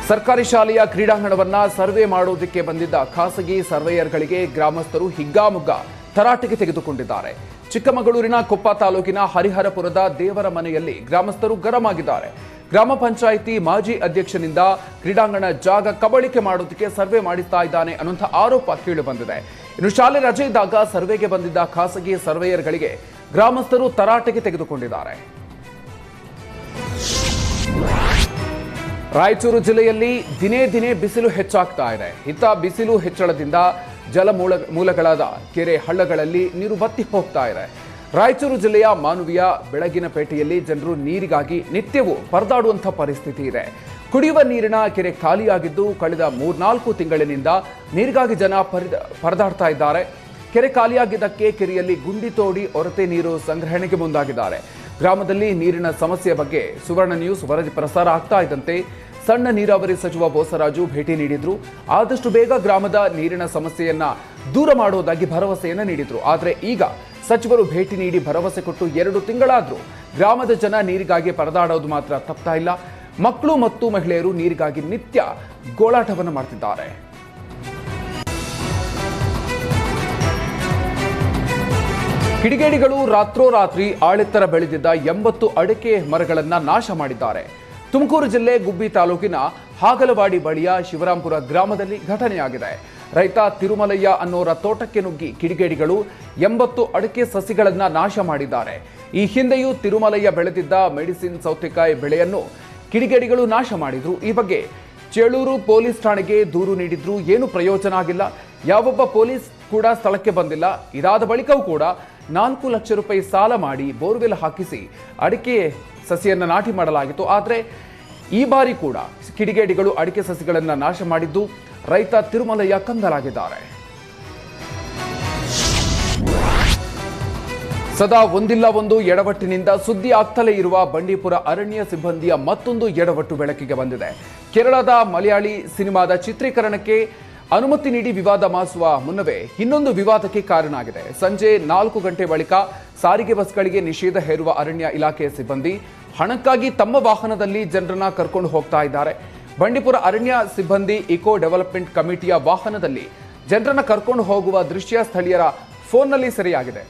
ಸರ್ಕಾರಿ ಶಾಲೆಯ ಕ್ರೀಡಾಂಗಣವನ್ನ ಸರ್ವೆ ಮಾಡೋದಕ್ಕೆ ಬಂದಿದ್ದ ಖಾಸಗಿ ಸರ್ವೇಯರ್ಗಳಿಗೆ ಗ್ರಾಮಸ್ಥರು ಹಿಗ್ಗಾಮುಗ್ಗ ತರಾಟೆಗೆ ತೆಗೆದುಕೊಂಡಿದ್ದಾರೆ. ಚಿಕ್ಕಮಗಳೂರಿನ ಕೊಪ್ಪ ತಾಲೂಕಿನ ಹರಿಹರಪುರದ ದೇವರ ಮನೆಯಲ್ಲಿ ಗ್ರಾಮಸ್ಥರು ಗರಂ ಆಗಿದ್ದಾರೆ. ಗ್ರಾಮ ಪಂಚಾಯಿತಿ ಮಾಜಿ ಅಧ್ಯಕ್ಷನಿಂದ ಕ್ರೀಡಾಂಗಣ ಜಾಗ ಕಬಳಿಕೆ ಮಾಡೋದಕ್ಕೆ ಸರ್ವೆ ಮಾಡಿಸ್ತಾ ಇದ್ದಾನೆ ಅನ್ನುವಂಥ ಆರೋಪ ಕೇಳಿ ಬಂದಿದೆ. ಇನ್ನು ಶಾಲೆ ರಜೆ ಇದ್ದಾಗ ಸರ್ವೆಗೆ ಬಂದಿದ್ದ ಖಾಸಗಿ ಸರ್ವೇಯರ್ಗಳಿಗೆ ಗ್ರಾಮಸ್ಥರು ತರಾಟೆಗೆ ತೆಗೆದುಕೊಂಡಿದ್ದಾರೆ. ರಾಯಚೂರು ಜಿಲ್ಲೆಯಲ್ಲಿ ದಿನೇ ದಿನೇ ಬಿಸಿಲು ಹೆಚ್ಚಾಗ್ತಾ ಇದೆ. ಇತ್ತ ಬಿಸಿಲು ಹೆಚ್ಚಳದಿಂದ ಮೂಲಗಳಾದ ಕೆರೆ ಹಳ್ಳಗಳಲ್ಲಿ ನೀರು ಬತ್ತಿ ಹೋಗ್ತಾ ಇದೆ. ರಾಯಚೂರು ಜಿಲ್ಲೆಯ ಮಾನವೀಯ ಬೆಳಗಿನಪೇಟೆಯಲ್ಲಿ ಜನರು ನೀರಿಗಾಗಿ ನಿತ್ಯವೂ ಪರದಾಡುವಂಥ ಪರಿಸ್ಥಿತಿ ಇದೆ. ಕುಡಿಯುವ ನೀರಿನ ಕೆರೆ ಖಾಲಿಯಾಗಿದ್ದು ಕಳೆದ 3-4 ತಿಂಗಳಿನಿಂದ ನೀರಿಗಾಗಿ ಜನ ಪರದಾಡ್ತಾ ಇದ್ದಾರೆ. ಕೆರೆ ಖಾಲಿಯಾಗಿದ್ದಕ್ಕೆ ಕೆರೆಯಲ್ಲಿ ಗುಂಡಿ ತೋಡಿ ಒರತೆ ನೀರು ಸಂಗ್ರಹಣೆಗೆ ಮುಂದಾಗಿದ್ದಾರೆ. ಗ್ರಾಮದಲ್ಲಿ ನೀರಿನ ಸಮಸ್ಯೆ ಬಗ್ಗೆ ಸುವರ್ಣ ನ್ಯೂಸ್ ವರದಿ ಪ್ರಸಾರ ಆಗ್ತಾ ಇದ್ದಂತೆ ಸಣ್ಣ ನೀರಾವರಿ ಸಚಿವ ಬೋಸರಾಜು ಭೇಟಿ ನೀಡಿದ್ರು. ಆದಷ್ಟು ಬೇಗ ಗ್ರಾಮದ ನೀರಿನ ಸಮಸ್ಯೆಯನ್ನ ದೂರ ಮಾಡುವುದಾಗಿ ಭರವಸೆಯನ್ನ ನೀಡಿದ್ರು. ಆದರೆ ಈಗ ಸಚಿವರು ಭೇಟಿ ನೀಡಿ ಭರವಸೆ ಕೊಟ್ಟು 2 ತಿಂಗಳಾದ್ರೂ ಗ್ರಾಮದ ಜನ ನೀರಿಗಾಗಿ ಪರದಾಡೋದು ಮಾತ್ರ ತಪ್ತಾ ಇಲ್ಲ. ಮಕ್ಕಳು ಮತ್ತು ಮಹಿಳೆಯರು ನೀರಿಗಾಗಿ ನಿತ್ಯ ಗೋಳಾಟವನ್ನು ಮಾಡ್ತಿದ್ದಾರೆ. ಕಿಡಿಗೇಡಿಗಳು ರಾತ್ರೋರಾತ್ರಿ ಆಳೆತ್ತರ ಬೆಳೆದಿದ್ದ 80 ಅಡಿಕೆ ಮರಗಳನ್ನು ನಾಶ ಮಾಡಿದ್ದಾರೆ. ತುಮಕೂರು ಜಿಲ್ಲೆ ಗುಬ್ಬಿ ತಾಲೂಕಿನ ಹಾಗಲವಾಡಿ ಬಳಿಯ ಶಿವರಾಂಪುರ ಗ್ರಾಮದಲ್ಲಿ ಘಟನೆಯಾಗಿದೆ. ರೈತ ತಿರುಮಲಯ್ಯ ಅನ್ನೋರ ತೋಟಕ್ಕೆ ನುಗ್ಗಿ ಕಿಡಿಗೇಡಿಗಳು 80 ಅಡಿಕೆ ಸಸಿಗಳನ್ನು ನಾಶ ಮಾಡಿದ್ದಾರೆ. ಈ ಹಿಂದೆಯೂ ತಿರುಮಲಯ್ಯ ಬೆಳೆದಿದ್ದ ಮೆಡಿಸಿನ್ ಸೌತೆಕಾಯಿ ಬೆಳೆಯನ್ನು ಕಿಡಿಗೇಡಿಗಳು ನಾಶ ಮಾಡಿದ್ರು. ಈ ಬಗ್ಗೆ ಚೇಳೂರು ಪೊಲೀಸ್ ಠಾಣೆಗೆ ದೂರು ನೀಡಿದ್ರು. ಏನು ಪ್ರಯೋಜನ ಆಗಿಲ್ಲ. ಯಾವೊಬ್ಬ ಪೊಲೀಸ್ ಕೂಡ ಸ್ಥಳಕ್ಕೆ ಬಂದಿಲ್ಲ. ಇದಾದ ಬಳಿಕವೂ ಕೂಡ 4 ಲಕ್ಷ ರೂಪಾಯಿ ಸಾಲ ಮಾಡಿ ಬೋರ್ವೆಲ್ ಹಾಕಿಸಿ ಅಡಿಕೆ ಸಸಿಯನ್ನು ನಾಟಿ ಮಾಡಲಾಗಿತ್ತು. ಆದರೆ ಈ ಬಾರಿ ಕೂಡ ಕಿಡಿಗೇಡಿಗಳು ಅಡಿಕೆ ಸಸಿಗಳನ್ನು ನಾಶ ಮಾಡಿದ್ದು ರೈತ ತಿರುಮಲಯ್ಯ ಕಂಗಾಲಾಗಿದ್ದಾರೆ. ಸದಾ ಒಂದಿಲ್ಲ ಒಂದು ಎಡವಟ್ಟಿನಿಂದ ಸುದ್ದಿ ಆಗ್ತಲೇ ಇರುವ ಬಂಡೀಪುರ ಅರಣ್ಯ ಸಿಬ್ಬಂದಿಯ ಮತ್ತೊಂದು ಎಡವಟ್ಟು ಬೆಳಕಿಗೆ ಬಂದಿದೆ. ಕೇರಳದ ಮಲಯಾಳಿ ಸಿನಿಮಾದ ಚಿತ್ರೀಕರಣಕ್ಕೆ ಅನುಮತಿ ನೀಡಿ ವಿವಾದ ಮಾಸುವ ಮುನ್ನವೇ ಇನ್ನೊಂದು ವಿವಾದಕ್ಕೆ ಕಾರಣ ಆಗಿದೆ. ಸಂಜೆ 4 ಗಂಟೆ ಬಳಿಕ ಸಾರಿಗೆ ಬಸ್ಗಳಿಗೆ ನಿಷೇಧ ಹೇರುವ ಅರಣ್ಯ ಇಲಾಖೆಯ ಸಿಬ್ಬಂದಿ ಹಣಕ್ಕಾಗಿ ತಮ್ಮ ವಾಹನದಲ್ಲಿ ಜನರನ್ನ ಕರ್ಕೊಂಡು ಹೋಗ್ತಾ ಇದ್ದಾರೆ. ಬಂಡೀಪುರ ಅರಣ್ಯ ಸಿಬ್ಬಂದಿ ಇಕೋ ಡೆವಲಪ್ಮೆಂಟ್ ಕಮಿಟಿಯ ವಾಹನದಲ್ಲಿ ಜನರನ್ನ ಕರ್ಕೊಂಡು ಹೋಗುವ ದೃಶ್ಯ ಸ್ಥಳೀಯರ ಫೋನ್ನಲ್ಲಿ ಸೆರೆಯಾಗಿದೆ.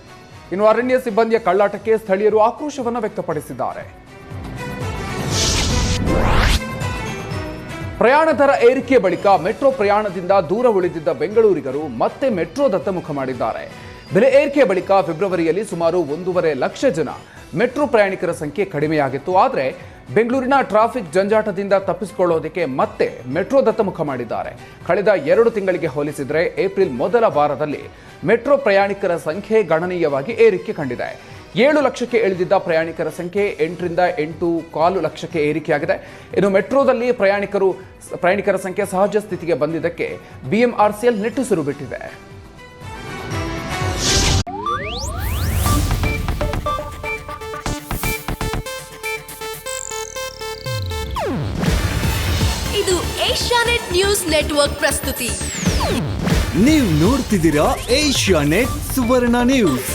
ಇನ್ನು ಅರಣ್ಯ ಸಿಬ್ಬಂದಿಯ ಕಳ್ಳಾಟಕ್ಕೆ ಸ್ಥಳೀಯರು ಆಕ್ರೋಶವನ್ನು ವ್ಯಕ್ತಪಡಿಸಿದ್ದಾರೆ. ಪ್ರಯಾಣ ದರ ಏರಿಕೆ ಬಳಿಕ ಮೆಟ್ರೋ ಪ್ರಯಾಣದಿಂದ ದೂರ ಉಳಿದಿದ್ದ ಬೆಂಗಳೂರಿಗರು ಮತ್ತೆ ಮೆಟ್ರೋದತ್ತ ಮುಖ ಮಾಡಿದ್ದಾರೆ. ಬೆಲೆ ಏರಿಕೆ ಬಳಿಕ ಫೆಬ್ರವರಿಯಲ್ಲಿ ಸುಮಾರು 1.5 ಲಕ್ಷ ಜನ ಮೆಟ್ರೋ ಪ್ರಯಾಣಿಕರ ಸಂಖ್ಯೆ ಕಡಿಮೆಯಾಗಿತ್ತು. ಆದರೆ ಬೆಂಗಳೂರಿನ ಟ್ರಾಫಿಕ್ ಜಂಜಾಟದಿಂದ ತಪ್ಪಿಸಿಕೊಳ್ಳೋದಕ್ಕೆ ಮತ್ತೆ ಮೆಟ್ರೋದತ್ತ ಮುಖ ಮಾಡಿದ್ದಾರೆ. ಕಳೆದ 2 ತಿಂಗಳಿಗೆ ಹೋಲಿಸಿದರೆ ಏಪ್ರಿಲ್ ಮೊದಲ ವಾರದಲ್ಲಿ ಮೆಟ್ರೋ ಪ್ರಯಾಣಿಕರ ಸಂಖ್ಯೆ ಗಣನೀಯವಾಗಿ ಏರಿಕೆ ಕಂಡಿದೆ. 7 ಲಕ್ಷಕ್ಕೆ ಇಳಿದಿದ್ದ ಪ್ರಯಾಣಿಕರ ಸಂಖ್ಯೆ 8ರಿಂದ 8.25 ಲಕ್ಷಕ್ಕೆ ಏರಿಕೆಯಾಗಿದೆ. ಇನ್ನು ಮೆಟ್ರೋದಲ್ಲಿ ಪ್ರಯಾಣಿಕರ ಸಂಖ್ಯೆ ಸಹಜ ಸ್ಥಿತಿಗೆ ಬಂದಿದ್ದಕ್ಕೆ ಬಿಎಂಆರ್ಸಿಎಲ್ ನಿಟ್ಟುಸಿರು ಬಿಟ್ಟಿದೆ. ಇದು ಏಷ್ಯಾನೆಟ್ ನ್ಯೂಸ್ ನೆಟ್ವರ್ಕ್ ಪ್ರಸ್ತುತಿ. ನೀವು ನೋಡ್ತಿದ್ದೀರಾ ಏಷ್ಯಾನೆಟ್ ಸುವರ್ಣ ನ್ಯೂಸ್.